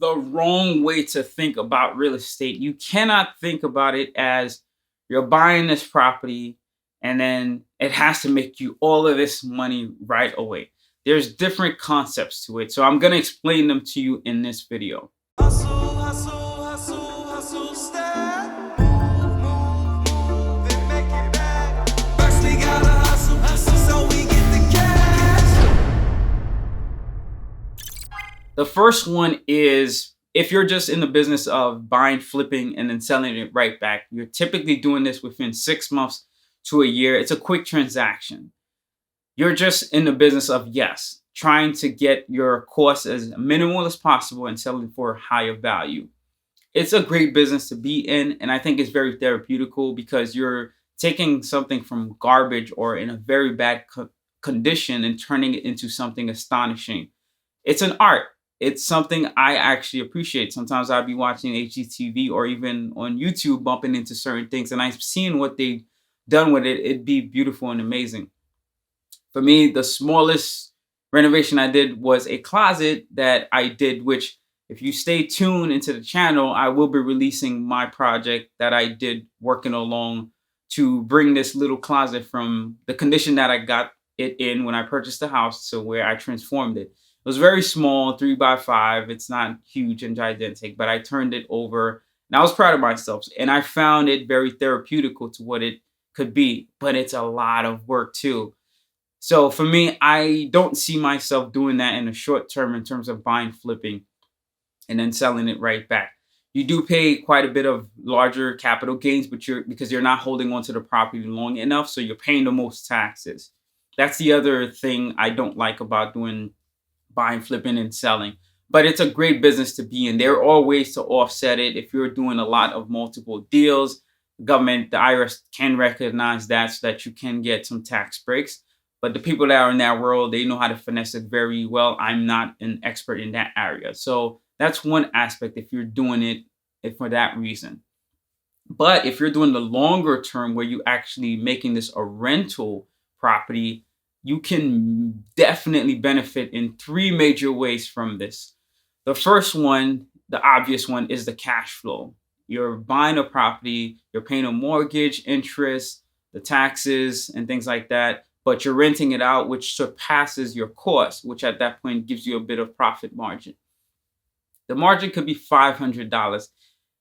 the wrong way to think about real estate. You cannot think about it as you're buying this property and then it has to make you all of this money right away. There's different concepts to it. So I'm going to explain them to you in this video. Hustle, hustle, hustle, hustle, step. Move, and make it back. First we gotta hustle, hustle, so we get the cash. The first one is if you're just in the business of buying, flipping, and then selling it right back, you're typically doing this within 6 months to a year. It's a quick transaction. You're just in the business of, yes, trying to get your cost as minimal as possible and selling for higher value. It's a great business to be in, and I think it's very therapeutical because you're taking something from garbage or in a very bad condition and turning it into something astonishing. It's an art. It's something I actually appreciate. Sometimes I'll be watching HGTV or even on YouTube bumping into certain things, and I've seen what they've done with it. It'd be beautiful and amazing. For me, the smallest renovation I did was a closet that I did, which if you stay tuned into the channel, I will be releasing my project that I did working along to bring this little closet from the condition that I got it in when I purchased the house to where I transformed it. It was very small, 3x5. It's not huge and gigantic, but I turned it over and I was proud of myself. And I found it very therapeutical to what it could be, but it's a lot of work too. So for me, I don't see myself doing that in the short term in terms of buying, flipping, and then selling it right back. You do pay quite a bit of larger capital gains, but because you're not holding on to the property long enough, so you're paying the most taxes. That's the other thing I don't like about doing buying, flipping, and selling. But it's a great business to be in. There are ways to offset it. If you're doing a lot of multiple deals, the government, the IRS can recognize that so that you can get some tax breaks. But the people that are in that world, they know how to finesse it very well. I'm not an expert in that area. So that's one aspect if you're doing it for that reason. But if you're doing the longer term where you actually making this a rental property, you can definitely benefit in 3 major ways from this. The first one, the obvious one, is the cash flow. You're buying a property, you're paying a mortgage, interest, the taxes, and things like that, but you're renting it out, which surpasses your cost, which at that point gives you a bit of profit margin. The margin could be $500.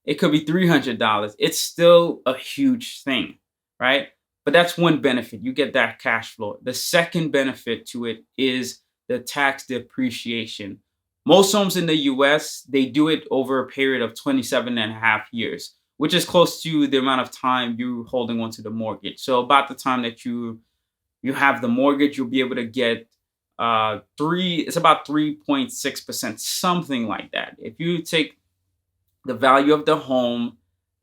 It could be $300. It's still a huge thing, right? But that's one benefit. You get that cash flow. The second benefit to it is the tax depreciation. Most homes in the US, they do it over a period of 27 and a half years, which is close to the amount of time you're holding onto the mortgage. So about the time that you have the mortgage, you'll be able to get it's about 3.6%, something like that. If you take the value of the home,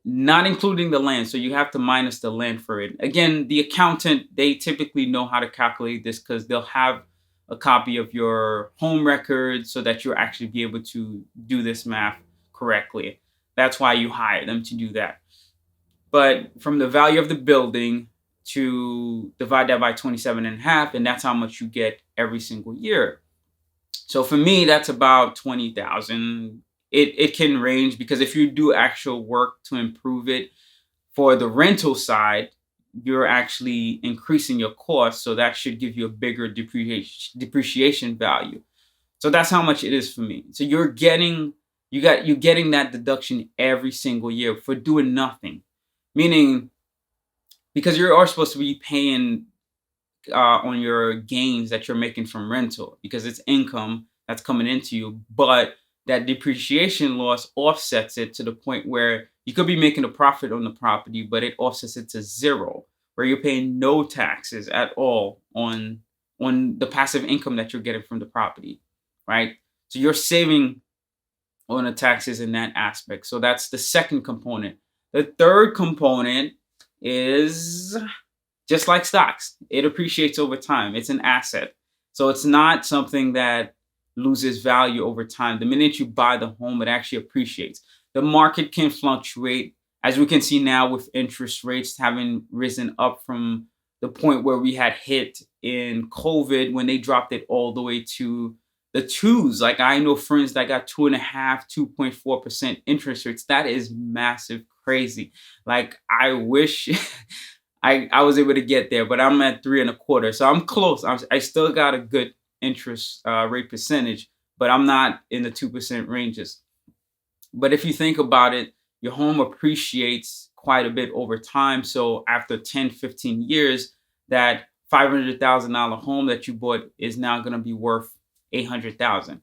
not including the land, so you have to minus the land for it. Again, the accountant, they typically know how to calculate this because they'll have a copy of your home record so that you'll actually be able to do this math correctly. That's why you hire them to do that. But from the value of the building to divide that by 27 and a half, and that's how much you get every single year. So for me, that's about 20,000. It can range because if you do actual work to improve it for the rental side, you're actually increasing your cost. So that should give you a bigger depreciation value. So that's how much it is for me. So you're getting that deduction every single year for doing nothing, meaning because you are supposed to be paying on your gains that you're making from rental because it's income that's coming into you, but that depreciation loss offsets it to the point where you could be making a profit on the property, but it offsets it to zero, where you're paying no taxes at all on the passive income that you're getting from the property, right? So you're saving on the taxes in that aspect. So that's the second component. The third component is just like stocks. It appreciates over time. It's an asset. So it's not something that loses value over time. The minute you buy the home, it actually appreciates. The market can fluctuate, as we can see now with interest rates having risen up from the point where we had hit in COVID when they dropped it all the way to The twos, like I know friends that got 2.5, 2.4% interest rates. That is massive crazy. Like I wish I was able to get there, but I'm at 3.25. So I'm close. I still got a good interest rate percentage, but I'm not in the 2% ranges. But if you think about it, your home appreciates quite a bit over time. So after 10, 15 years, that $500,000 home that you bought is now going to be worth 800,000.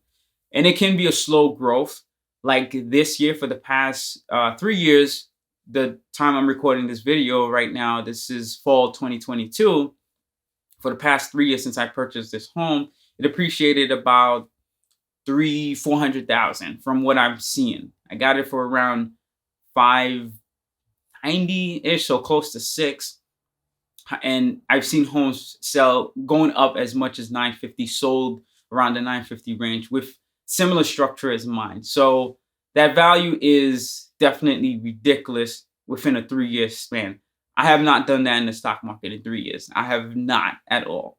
And it can be a slow growth. Like this year, for the past 3 years, the time I'm recording this video right now, this is fall 2022. For the past 3 years since I purchased this home, it appreciated about 400,000 from what I'm seeing. I got it for around 590-ish, so close to 6. And I've seen homes sell going up as much as 950, sold around the 950 range with similar structure as mine. So that value is definitely ridiculous within a 3-year span. I have not done that in the stock market in 3 years. I have not at all.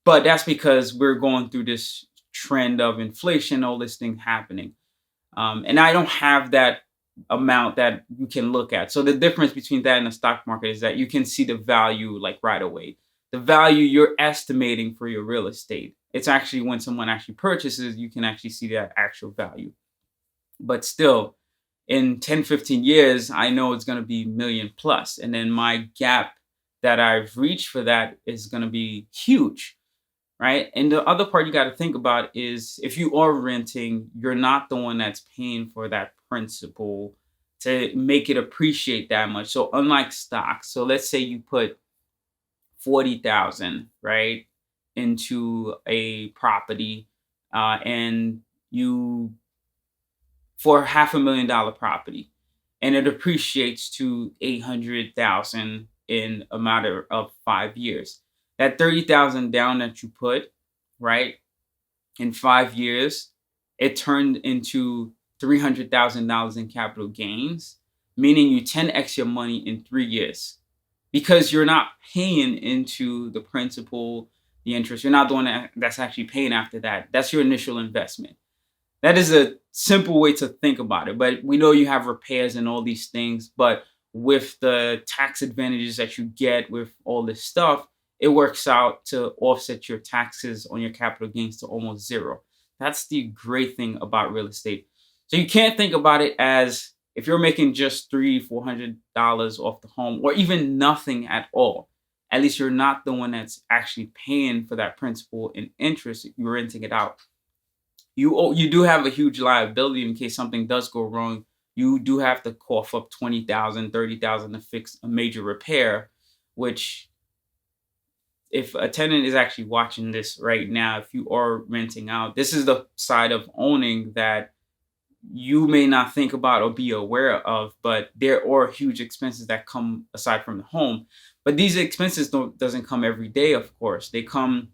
But that's because we're going through this trend of inflation, all this thing happening. And I don't have that amount that you can look at. So the difference between that and the stock market is that you can see the value like right away. The value you're estimating for your real estate. It's actually when someone actually purchases, you can actually see that actual value. But still, in 10, 15 years, I know it's going to be million plus. And then my gap that I've reached for that is going to be huge. Right. And the other part you got to think about is if you are renting, you're not the one that's paying for that principal to make it appreciate that much. So unlike stocks, so let's say you put 40,000, right, into a property, and you for $500,000 property, and it appreciates to 800,000 in a matter of 5 years. That 30,000 down that you put, right, in 5 years, it turned into $300,000 in capital gains, meaning you 10x your money in 3 years because you're not paying into the principal, the interest. You're not the one that's actually paying after that. That's your initial investment. That is a simple way to think about it. But we know you have repairs and all these things, but with the tax advantages that you get with all this stuff, it works out to offset your taxes on your capital gains to almost zero. That's the great thing about real estate. So you can't think about it as if you're making just $300-400 off the home or even nothing at all. At least you're not the one that's actually paying for that principal and interest. You're renting it out. You do have a huge liability in case something does go wrong. You do have to cough up 20,000, 30,000 to fix a major repair, which if a tenant is actually watching this right now, if you are renting out, this is the side of owning that you may not think about or be aware of, but there are huge expenses that come aside from the home. But these expenses doesn't come every day, of course. They come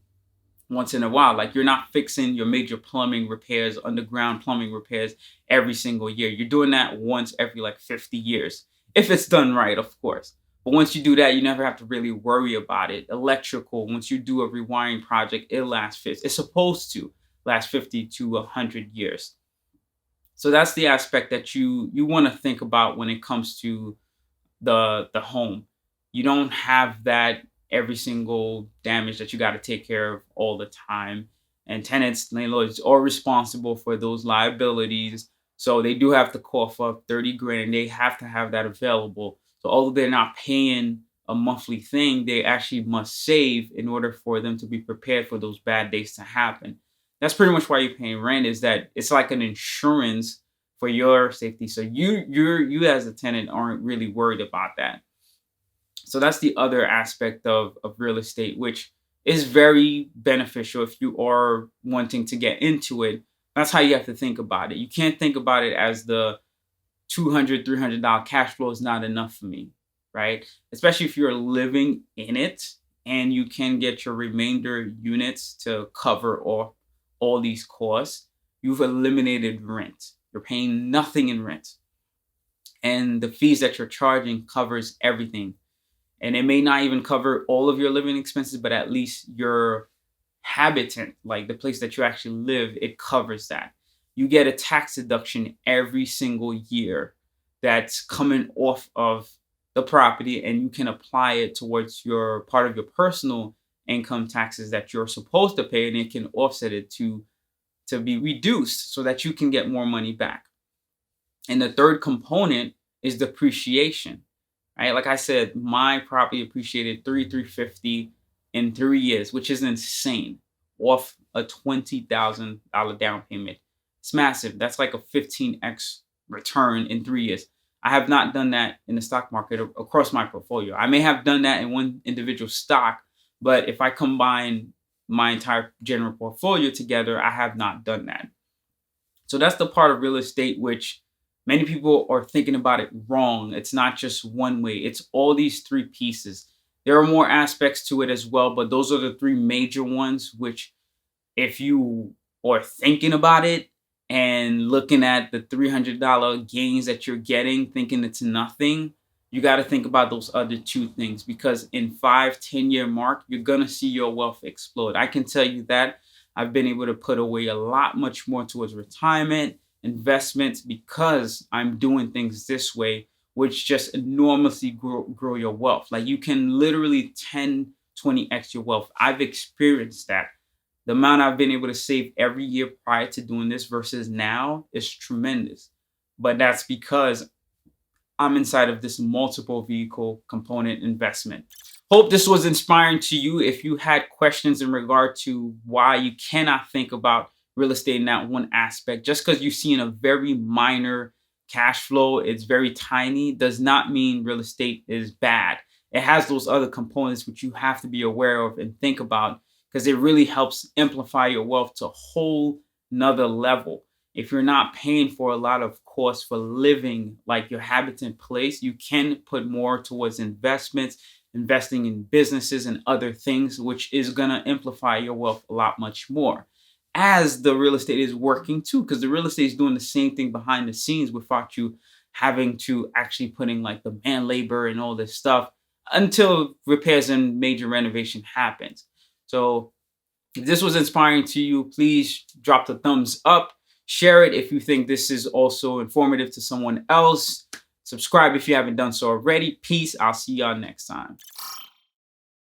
once in a while. Like you're not fixing your major plumbing repairs, underground plumbing repairs every single year. You're doing that once every like 50 years. If it's done right, of course. But once you do that, you never have to really worry about it. Electrical, once you do a rewiring project, it lasts. It's supposed to last 50 to 100 years. So that's the aspect that you want to think about when it comes to the home. You don't have that every single damage that you got to take care of all the time. And tenants, landlords are responsible for those liabilities. So they do have to cough up 30 grand and they have to have that available. So although they're not paying a monthly thing, they actually must save in order for them to be prepared for those bad days to happen. That's pretty much why you're paying rent, is that it's like an insurance for your safety. So you as a tenant aren't really worried about that. So that's the other aspect of real estate, which is very beneficial if you are wanting to get into it. That's how you have to think about it. You can't think about it as the $200, $300 cash flow is not enough for me, right? Especially if you're living in it and you can get your remainder units to cover all these costs. You've eliminated rent. You're paying nothing in rent. And the fees that you're charging covers everything. And it may not even cover all of your living expenses, but at least you're habitant, like the place that you actually live, it covers that. You get a tax deduction every single year that's coming off of the property, and you can apply it towards your part of your personal income taxes that you're supposed to pay, and it can offset it to be reduced so that you can get more money back. And the third component is depreciation, right? Like I said, my property appreciated 350 in 3 years, which is insane, off a $20,000 down payment. It's massive. That's like a 15x return in 3 years. I have not done that in the stock market across my portfolio. I may have done that in one individual stock, but if I combine my entire general portfolio together, I have not done that. So that's the part of real estate which many people are thinking about it wrong. It's not just one way, it's all these three pieces. There are more aspects to it as well, but those are the three major ones which, if you are thinking about it and looking at the $300 gains that you're getting, thinking it's nothing, you got to think about those other two things, because in 5-10 year mark, you're going to see your wealth explode. I can tell you that. I've been able to put away a lot much more towards retirement, investments, because I'm doing things this way, which just enormously grow your wealth. Like you can literally 10-20x your wealth. I've experienced that. The amount I've been able to save every year prior to doing this versus now is tremendous. But that's because I'm inside of this multiple vehicle component investment. Hope this was inspiring to you. If you had questions in regard to why you cannot think about real estate in that one aspect, just because you've seen a very minor cash flow, it's very tiny, does not mean real estate is bad. It has those other components which you have to be aware of and think about, because it really helps amplify your wealth to a whole nother level. If you're not paying for a lot of costs for living like your habitant place, you can put more towards investments, investing in businesses and other things, which is going to amplify your wealth a lot much more, as the real estate is working too, because the real estate is doing the same thing behind the scenes without you having to actually put in like the man labor and all this stuff until repairs and major renovation happens. So if this was inspiring to you, please drop the thumbs up. Share it if you think this is also informative to someone else. Subscribe if you haven't done so already. Peace. I'll see y'all next time.